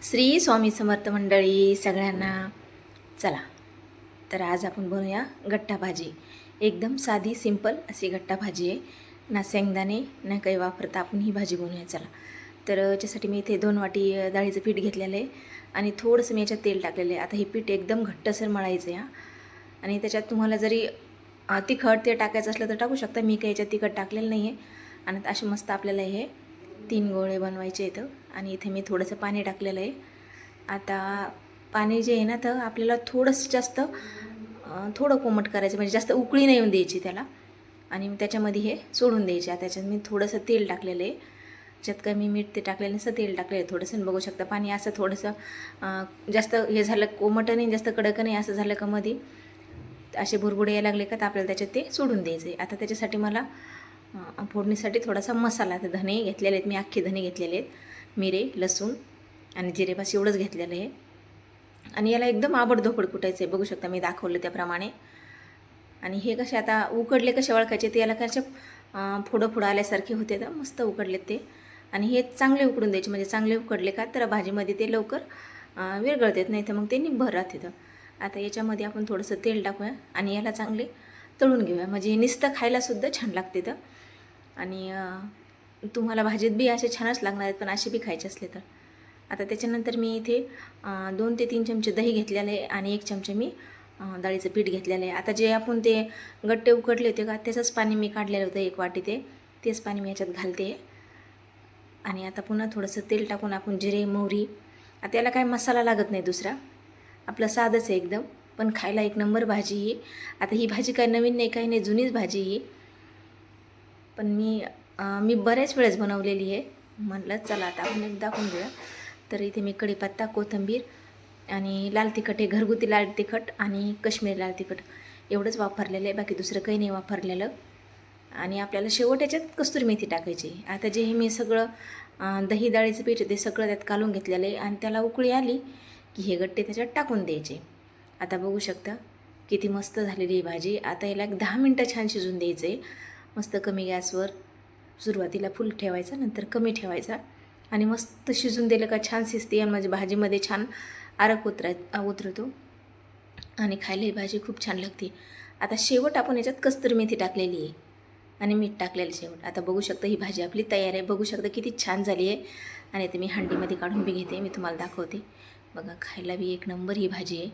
श्री स्वामी समर्थ मंडळी सगळ्यांना. चला तर आज आपण बनवूया गट्टा भाजी. एकदम साधी सिंपल अशी गट्टा भाजी आहे. ना शेंगदाणे ना काही वापरता आपण ही भाजी बनवूया. चला तर याच्यासाठी मी इथे 2 वाटी डाळीचं पीठ घेतलेलं आहे आणि थोडंसं मी याच्यात तेल टाकलेलं आहे. आता हे पीठ एकदम घट्टसर मळायचं आहे आणि त्याच्यात तुम्हाला जरी तिखट ते टाकायचं असलं तर टाकू शकता. मी काही याच्यात तिखट टाकलेलं नाही आहे. आणि असे मस्त आपल्याला हे 3 गोळे बनवायचे इथं. आणि इथे मी थोडंसं पाणी टाकलेलं आहे. आता पाणी जे आहे ना तर आपल्याला थोडंसं जास्त थोडं कोमट करायचं, म्हणजे जास्त उकळी नाही येऊन द्यायची त्याला. आणि त्याच्यामध्ये हे सोडून द्यायचे. आता त्याच्यात मी थोडंसं तेल टाकलेलं आहे. त्याच्यात कमी मीठ ते टाकलेलं नसतं, तेल टाकलेलं आहे थोडंसं. बघू शकता पाणी असं थोडंसं जास्त हे झालं कोमट नाही जास्त कडक नाही, असं झालं का मध्ये असे बुरबुडे यायला लागले का तर आपल्याला त्याच्यात ते सोडून द्यायचे. आता त्याच्यासाठी मला फोडणीसाठी थोडासा मसाला, तर धने घेतलेले आहेत मी, अख्खे धने घेतलेले आहेत, मिरे लसूण आणि जिरे बस एवढंच घेतलेलं आहे. आणि याला एकदम आबडधोबड कुटायचं आहे. बघू शकता मी दाखवलं त्याप्रमाणे. आणि हे कसे आता उकडले कसे ओळखायचे ते, याला कसे फोडं आल्यासारखे होते तर मस्त उकडलेत ते. आणि हे चांगले उकडून द्यायचे, म्हणजे चांगले उकडले का तर भाजीमध्ये ते लवकर विरघळतात, नाही तर मग ते निब्बर राहते. तर आता याच्यामध्ये आपण थोडंसं तेल टाकूया आणि याला चांगले तळून घेऊया, म्हणजे हे नुसतं खायलासुद्धा छान लागते. तर आणि तुम्हाला भाजीत बी असे छानच लागणार आहेत, पण असे बी खायचे असले तर. आता त्याच्यानंतर मी इथे 2 ते 3 चमचे दही घेतलेले आहे आणि 1 चमचे मी डाळीचं पीठ घेतलेलं आहे. आता जे आपण ते गट्टे उकडले होते का त्याचंच पाणी मी काढलेलं होतं 1 वाटी, तेच पाणी मी याच्यात घालते. आणि आता पुन्हा थोडंसं तेल टाकून आपण जिरे मोहरी, आता याला काय मसाला लागत नाही दुसरा, आपलं साधंच आहे एकदम, पण खायला एक नंबर भाजी ही. आता ही भाजी काय नवीन नाही काही नाही, जुनीच भाजी ही, पण मी बऱ्याच वेळेस बनवलेली आहे. म्हटलं चला आता आपण एक दाखवून घेऊया. तर इथे मी कढीपत्ता, कोथिंबीर आणि लाल तिखट, हे घरगुती लाल तिखट आणि काश्मीरी लाल तिखट एवढंच वापरलेलं आहे, बाकी दुसरं काही नाही वापरलेलं. आणि आपल्याला शेवट याच्यात कस्तुरी मेथी टाकायची. आता जे हे मी सगळं दही डाळीचं पीठ ते सगळं त्यात कालून घेतलेलं आहे. आणि त्याला उकळी आली की हे गट्टे त्याच्यात टाकून द्यायचे. आता बघू शकता किती मस्त झालेली ही भाजी. आता याला 10 मिनटं छान शिजून द्यायचं आहे. मस्त कमी गॅसवर, सुरुवातीला फुल ठेवायचा नंतर कमी ठेवायचा. आणि मस्त शिजून दिलं का छान शिजते, म्हणजे भाजीमध्ये छान आरक उतरतो आणि खायला ही भाजी खूप छान लागते. आता शेवट आपण याच्यात कस्तुरी मेथी टाकलेली आहे आणि मीठ टाकलेलं शेवट. आता बघू शकता ही भाजी आपली तयार आहे. बघू शकता किती छान झाली आहे. आणि ते मी हंडीमध्ये काढून बी घेते, मी तुम्हाला दाखवते. बघा खायला बी एक नंबर ही भाजी आहे.